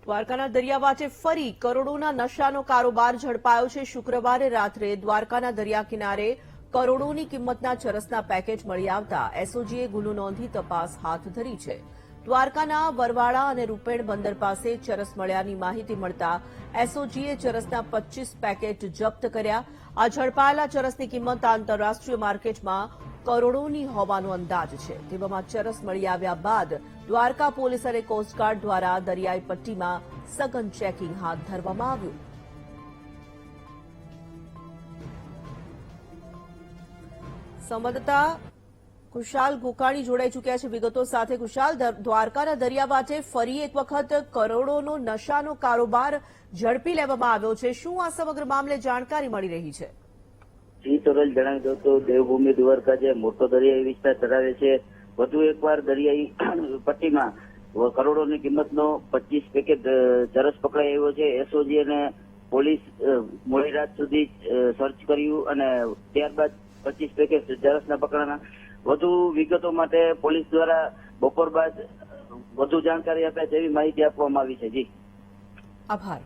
દ્વારકાના દરિયાવાંચે ફરી કરોડોના નશાનો કારોબાર ઝડપાયો છે। શુક્રવારે રાત્રે દ્વારકાના દરિયા કિનારે કરોડોની કિંમતના ચરસના પેકેટ મળી આવતા એસઓજીએ ગુનો નોંધી તપાસ હાથ ધરી છે। દ્વારકાના વરવાડા અને રૂપેણ બંદર પાસે ચરસ મળ્યાની માહિતી મળતા એસઓજીએ ચરસના 25 પેકેટ જપ્ત કર્યા। આ ઝડપાયેલા ચરસની કિંમત આંતરરાષ્ટ્રીય માર્કેટમાં કરોડોની હોવાનો અંદાજ છે। તેવામાં ચરસ મળી આવ્યા બાદ દ્વારકા પોલીસ અને કોસ્ટગાર્ડ દ્વારા દરિયાઈ પટ્ટીમાં સઘન ચેકિંગ હાથ ધરવામાં આવ્યું। સંવાદદાતા કુશાલ ગોકાણી જોડાઈ ચૂક્યા છે વિગતો સાથે। કુશાલ, દ્વારકાના દરિયાવાંચે ફરી એક વખત કરોડોનો નશાનો કારોબાર ઝડપી લેવામાં આવ્યો છે। શું આ સમગ્ર મામલે જાણકારી મળી રહી છે? જી તોરલ જણાવી દઉં તો દેવભૂમિ દ્વારકા જે મોટો દરિયાઈ વિસ્તાર ધરાવે છે, વધુ એકવાર દરિયાઈ પટ્ટીમાં કરોડોની કિંમતનો 25 પેકેટ ચરસ પકડાઈ આવ્યો છે। એસઓજી અને પોલીસ મોડી રાત સુધી સર્ચ કર્યું અને ત્યારબાદ 25 પેકેટ ચરસના પકડાના। વધુ વિગતો માટે પોલીસ દ્વારા બપોર બાદ વધુ જાણકારી આપે તેવી માહિતી આપવામાં આવી છે। જી આભાર।